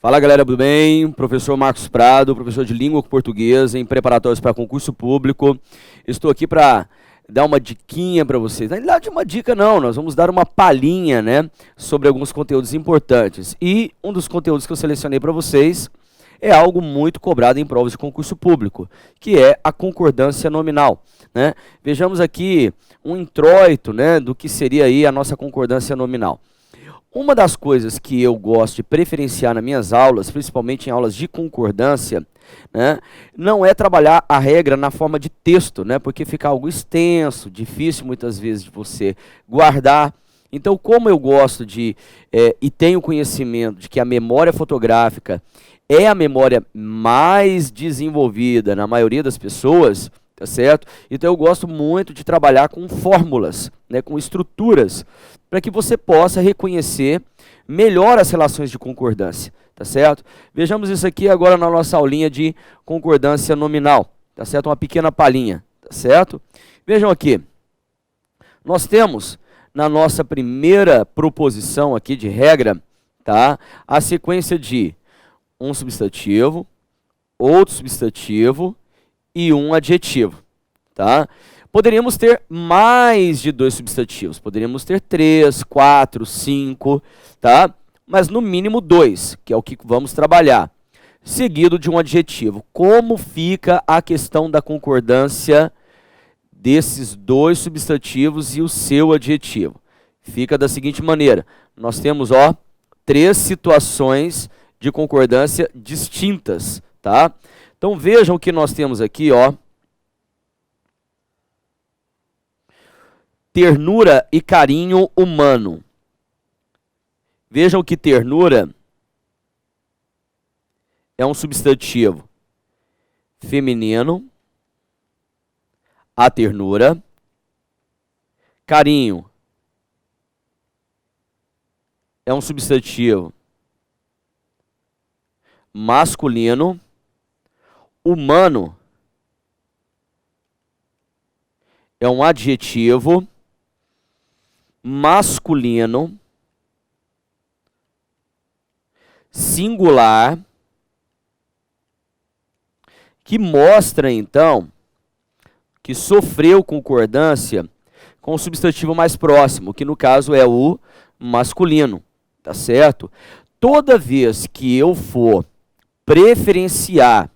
Fala galera, tudo bem? Professor Marcos Prado, professor de língua portuguesa em preparatórios para concurso público. Estou aqui para dar uma diquinha para vocês. Na realidade, uma dica não, nós vamos dar uma palhinha, né, sobre alguns conteúdos importantes. E um dos conteúdos que eu selecionei para vocês é algo muito cobrado em provas de concurso público, que é a concordância nominal, né? Vejamos aqui um introito, né, do que seria aí a nossa concordância nominal. Uma das coisas que eu gosto de preferenciar nas minhas aulas, principalmente em aulas de concordância, né, não é trabalhar a regra na forma de texto, né, porque fica algo extenso, difícil muitas vezes de você guardar. Então, como eu gosto de, e tenho conhecimento de que a memória fotográfica é a memória mais desenvolvida na maioria das pessoas, tá certo? Então eu gosto muito de trabalhar com fórmulas, né, com estruturas, para que você possa reconhecer melhor as relações de concordância, tá certo? Vejamos isso aqui agora na nossa aulinha de concordância nominal, tá certo? Uma pequena palhinha, tá certo? Vejam aqui, nós temos na nossa primeira proposição aqui de regra, tá, a sequência de um substantivo, outro substantivo e um adjetivo, tá? Poderíamos ter mais de 2 substantivos, poderíamos ter 3, 4, 5, tá? Mas no mínimo 2, que é o que vamos trabalhar, seguido de um adjetivo. Como fica a questão da concordância desses 2 substantivos e o seu adjetivo? Fica da seguinte maneira, nós temos, ó, 3 situações de concordância distintas, tá? Então vejam o que nós temos aqui, ó. Ternura e carinho humano. Vejam que ternura é um substantivo feminino, a ternura. Carinho é um substantivo masculino. Humano é um adjetivo masculino, singular, que mostra então que sofreu concordância com o substantivo mais próximo, que no caso é o masculino, tá certo? Toda vez que eu for preferenciar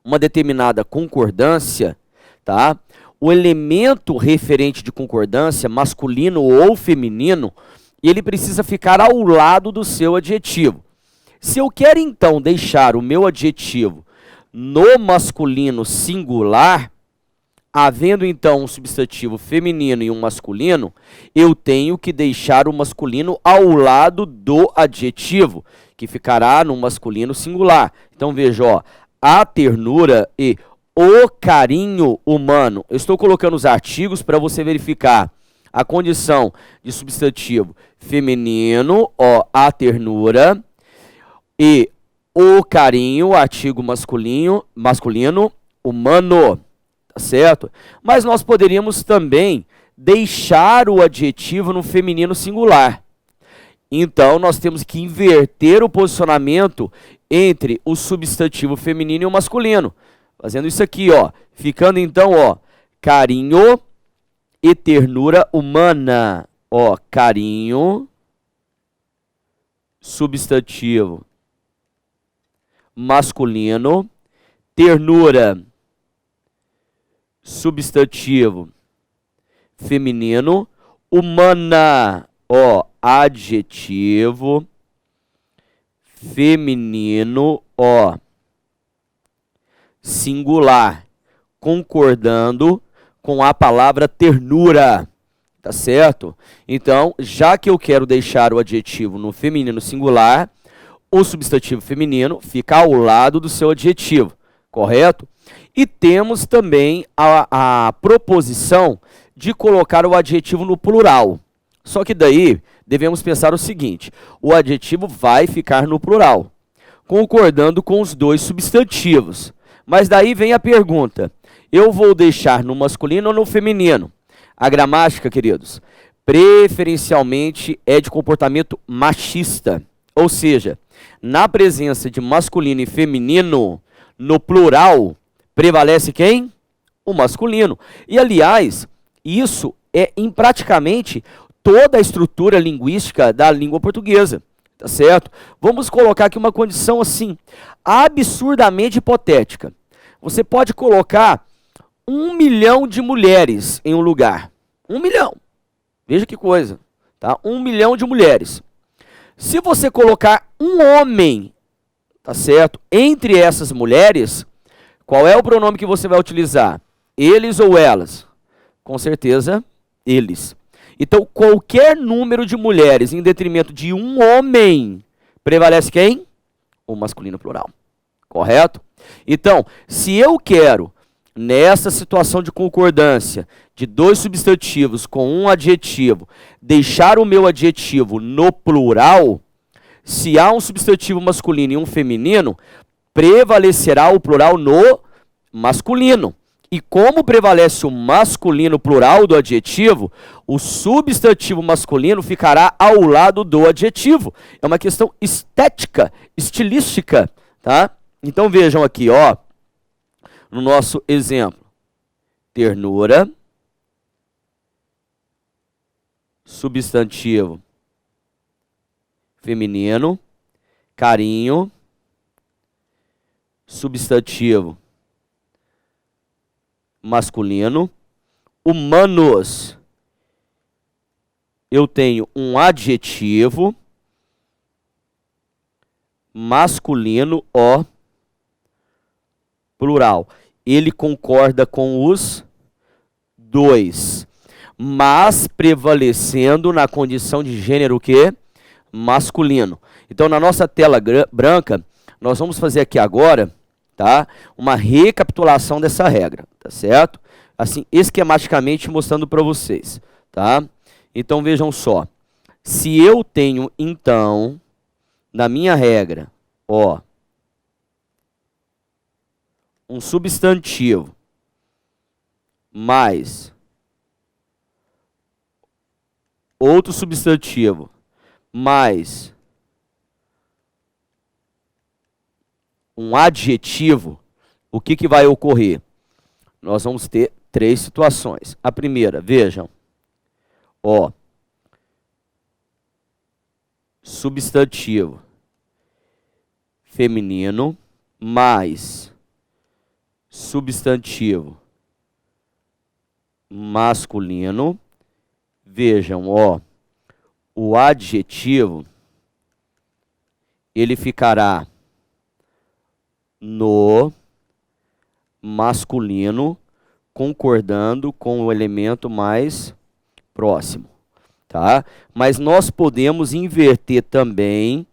uma determinada concordância, tá? O elemento referente de concordância, masculino ou feminino, ele precisa ficar ao lado do seu adjetivo. Se eu quero então deixar o meu adjetivo no masculino singular, havendo então um substantivo feminino e um masculino, eu tenho que deixar o masculino ao lado do adjetivo, que ficará no masculino singular. Então veja, ó, a ternura e o carinho humano. Eu estou colocando os artigos para você verificar a condição de substantivo feminino, ó, a ternura, e o carinho, artigo masculino, humano, tá certo? Mas nós poderíamos também deixar o adjetivo no feminino singular. Então, nós temos que inverter o posicionamento entre o substantivo feminino e o masculino. Fazendo isso aqui, ó. Ficando então, ó, carinho e ternura humana. Ó, carinho, substantivo masculino, ternura, substantivo feminino, humana, ó, adjetivo feminino, ó, singular, concordando com a palavra ternura, tá certo? Então, já que eu quero deixar o adjetivo no feminino singular, o substantivo feminino fica ao lado do seu adjetivo, correto? E temos também a proposição de colocar o adjetivo no plural. Só que daí devemos pensar o seguinte, o adjetivo vai ficar no plural, concordando com os 2 substantivos. Mas daí vem a pergunta, eu vou deixar no masculino ou no feminino? A gramática, queridos, preferencialmente é de comportamento machista. Ou seja, Na presença de masculino e feminino, no plural, prevalece quem? O masculino. E, aliás, isso é em praticamente toda a estrutura linguística da língua portuguesa. Tá certo? Vamos colocar aqui uma condição assim, absurdamente hipotética. Você pode colocar 1 milhão de mulheres em um lugar. 1 milhão. Veja que coisa. Tá? 1 milhão de mulheres. Se você colocar um homem, tá certo, entre essas mulheres, qual é o pronome que você vai utilizar? Eles ou elas? Com certeza, eles. Então, qualquer número de mulheres em detrimento de um homem, prevalece quem? O masculino plural. Correto? Então, se eu quero, nessa situação de concordância de 2 substantivos com um adjetivo, deixar o meu adjetivo no plural, se há um substantivo masculino e um feminino, prevalecerá o plural no masculino. E como prevalece o masculino plural do adjetivo, o substantivo masculino ficará ao lado do adjetivo. É uma questão estética, estilística, tá? Então vejam aqui, ó, no nosso exemplo. Ternura, substantivo feminino, carinho, substantivo masculino, humanos, eu tenho um adjetivo masculino, ó, plural. Ele concorda com os 2, mas prevalecendo na condição de gênero o quê? Masculino. Então, na nossa tela branca, nós vamos fazer aqui agora, tá? Uma recapitulação dessa regra, tá certo? Assim, esquematicamente mostrando para vocês, tá? Então, vejam só. Se eu tenho, então, na minha regra, ó, um substantivo mais outro substantivo mais um adjetivo, o que que vai ocorrer? Nós vamos ter 3 situações. A primeira, vejam, ó, substantivo feminino mais substantivo masculino. Vejam, ó, o adjetivo, ele ficará no masculino, concordando com o elemento mais próximo, tá? Mas nós podemos inverter também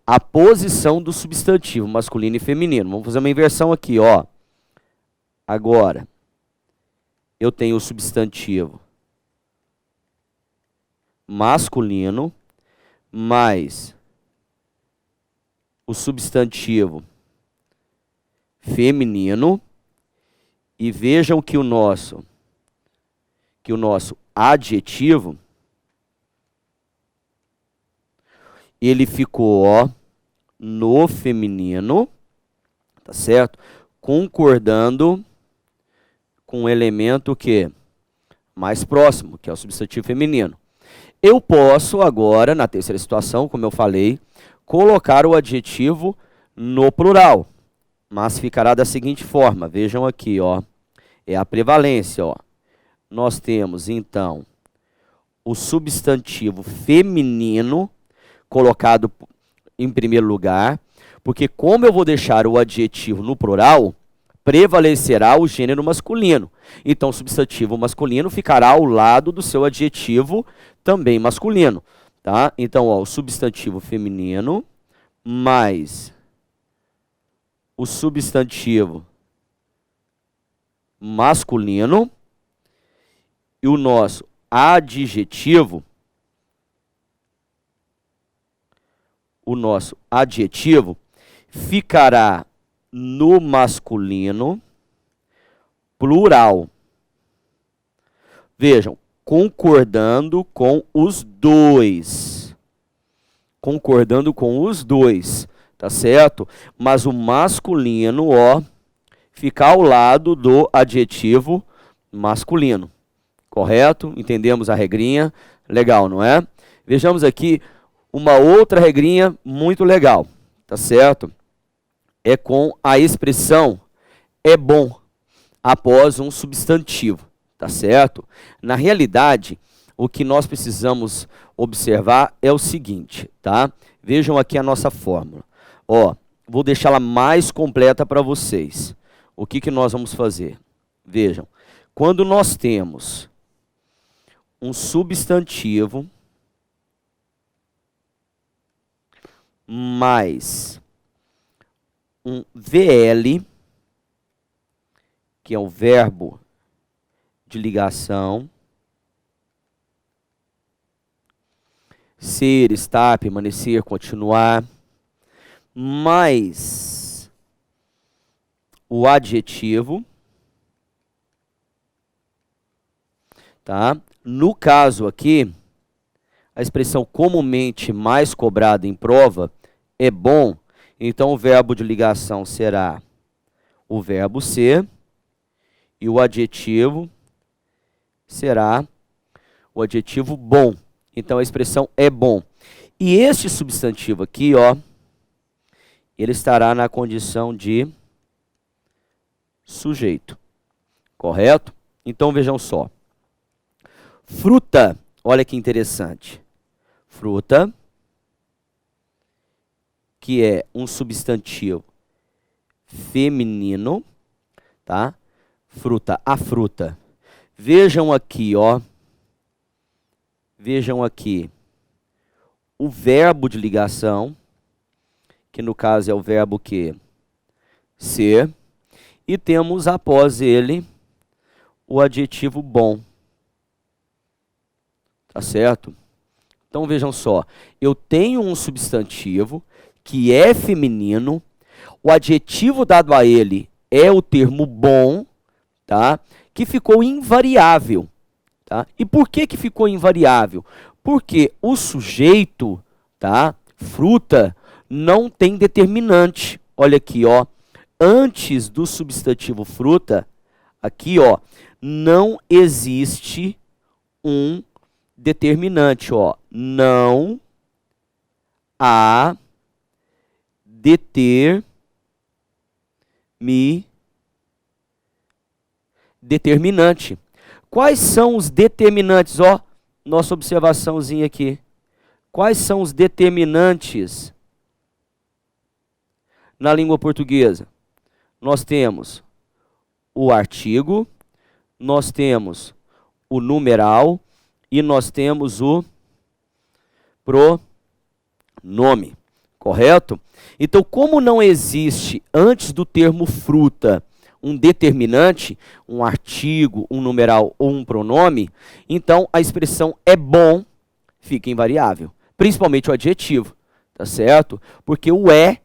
a posição do substantivo masculino e feminino. Vamos fazer uma inversão aqui, ó. Agora, eu tenho o substantivo masculino mais o substantivo feminino, e vejam que o nosso adjetivo, ele ficou, ó, no feminino, tá certo? Concordando com o elemento que mais próximo, que é o substantivo feminino. Eu posso agora, na terceira situação, como eu falei, colocar o adjetivo no plural, mas ficará da seguinte forma. Vejam aqui, ó, é a prevalência, ó. Nós temos, então, o substantivo feminino colocado em primeiro lugar, porque como eu vou deixar o adjetivo no plural, prevalecerá o gênero masculino. Então, o substantivo masculino ficará ao lado do seu adjetivo também masculino, tá? Então, ó, o substantivo feminino mais o substantivo masculino e o nosso adjetivo, ficará no masculino plural. Vejam, concordando com os dois. Concordando com os dois. tá certo? Mas o masculino, ó, fica ao lado do adjetivo masculino, correto? Entendemos a regrinha? Legal, não é? Vejamos aqui uma outra regrinha muito legal, tá certo? É com a expressão é bom após um substantivo, tá certo? Na realidade, o que nós precisamos observar é o seguinte, tá? Vejam aqui a nossa fórmula. Ó, vou deixá-la mais completa para vocês. O que que nós vamos fazer? Vejam, quando nós temos um substantivo mais um VL, que é o verbo de ligação, ser, estar, permanecer, continuar, mais o adjetivo, tá? No caso aqui, a expressão comumente mais cobrada em prova é bom, então o verbo de ligação será o verbo ser e o adjetivo será o adjetivo bom. Então a expressão é bom. E este substantivo aqui, ó, ele estará na condição de sujeito, correto? Então vejam só. Fruta, olha que interessante. Fruta, que é um substantivo feminino, tá? Fruta, a fruta. Vejam aqui, ó. Vejam aqui o verbo de ligação, que no caso é o verbo que? Ser. E temos após ele o adjetivo bom. Tá certo? Então vejam só, eu tenho um substantivo que é feminino, o adjetivo dado a ele é o termo bom, tá? Que ficou invariável, tá? E por que que ficou invariável? Porque o sujeito, tá? Fruta, não tem determinante. Olha aqui, ó, antes do substantivo fruta, aqui, ó, não existe um determinante, ó, não há determinante. Quais são os determinantes? Ó, nossa observaçãozinha aqui. Quais são os determinantes na língua portuguesa? Nós temos o artigo, nós temos o numeral e nós temos o pronome, correto? Então, como não existe antes do termo fruta um determinante, um artigo, um numeral ou um pronome, então a expressão é bom fica invariável, principalmente o adjetivo, tá certo? Porque o é,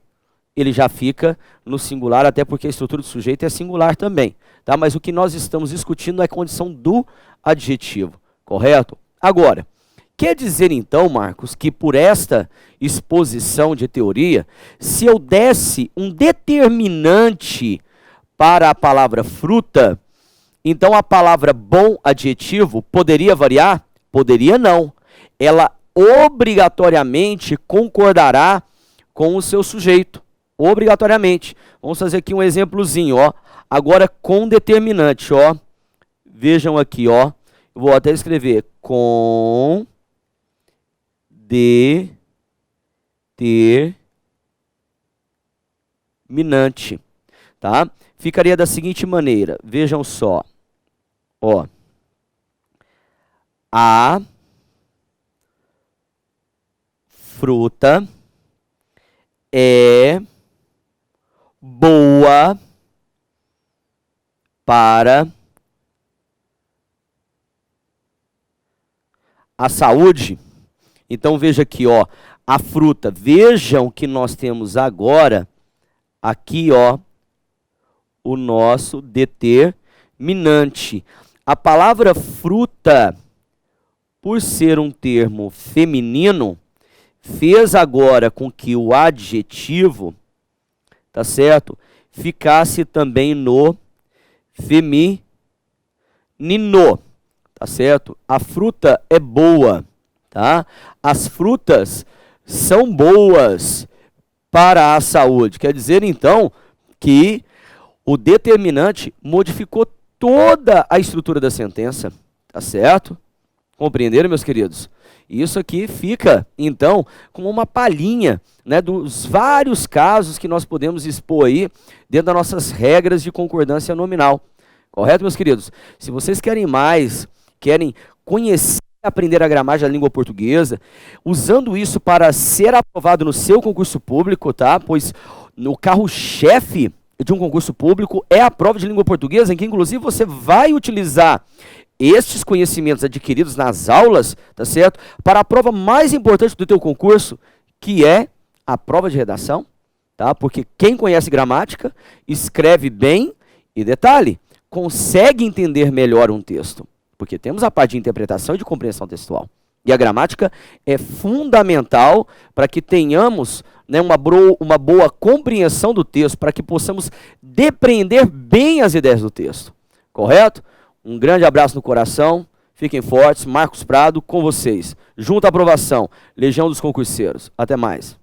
ele já fica no singular, até porque a estrutura do sujeito é singular também, tá? Mas o que nós estamos discutindo é a condição do adjetivo, correto? Agora, quer dizer então, Marcos, que por esta exposição de teoria, se eu desse um determinante para a palavra fruta, então a palavra bom adjetivo poderia variar? Poderia não. Ela obrigatoriamente concordará com o seu sujeito. Obrigatoriamente. Vamos fazer aqui um exemplozinho, ó. Agora com determinante, ó. Vejam aqui, ó. Eu vou até escrever com determinante, tá? Ficaria da seguinte maneira, vejam só, ó, a fruta é boa para a saúde. Então veja aqui, ó, a fruta. Vejam que nós temos agora aqui, ó, o nosso determinante. A palavra fruta, por ser um termo feminino, fez agora com que o adjetivo, tá certo, ficasse também no feminino, tá certo? A fruta é boa, tá? As frutas são boas para a saúde. Quer dizer, então, que o determinante modificou toda a estrutura da sentença, tá certo? Compreenderam, meus queridos? Isso aqui fica, então, como uma palhinha, né, dos vários casos que nós podemos expor aí dentro das nossas regras de concordância nominal. Correto, meus queridos? Se vocês querem mais, querem conhecer, aprender a gramática da língua portuguesa, usando isso para ser aprovado no seu concurso público, tá? Pois no carro-chefe de um concurso público é a prova de língua portuguesa, em que inclusive você vai utilizar estes conhecimentos adquiridos nas aulas, tá certo? Para a prova mais importante do teu concurso, que é a prova de redação, tá? Porque quem conhece gramática, escreve bem e, detalhe, consegue entender melhor um texto. Porque temos a parte de interpretação e de compreensão textual. E a gramática é fundamental para que tenhamos, né, uma boa compreensão do texto, para que possamos depreender bem as ideias do texto. Correto? Um grande abraço no coração, fiquem fortes, Marcos Prado com vocês. Junto à aprovação, Legião dos Concurseiros. Até mais.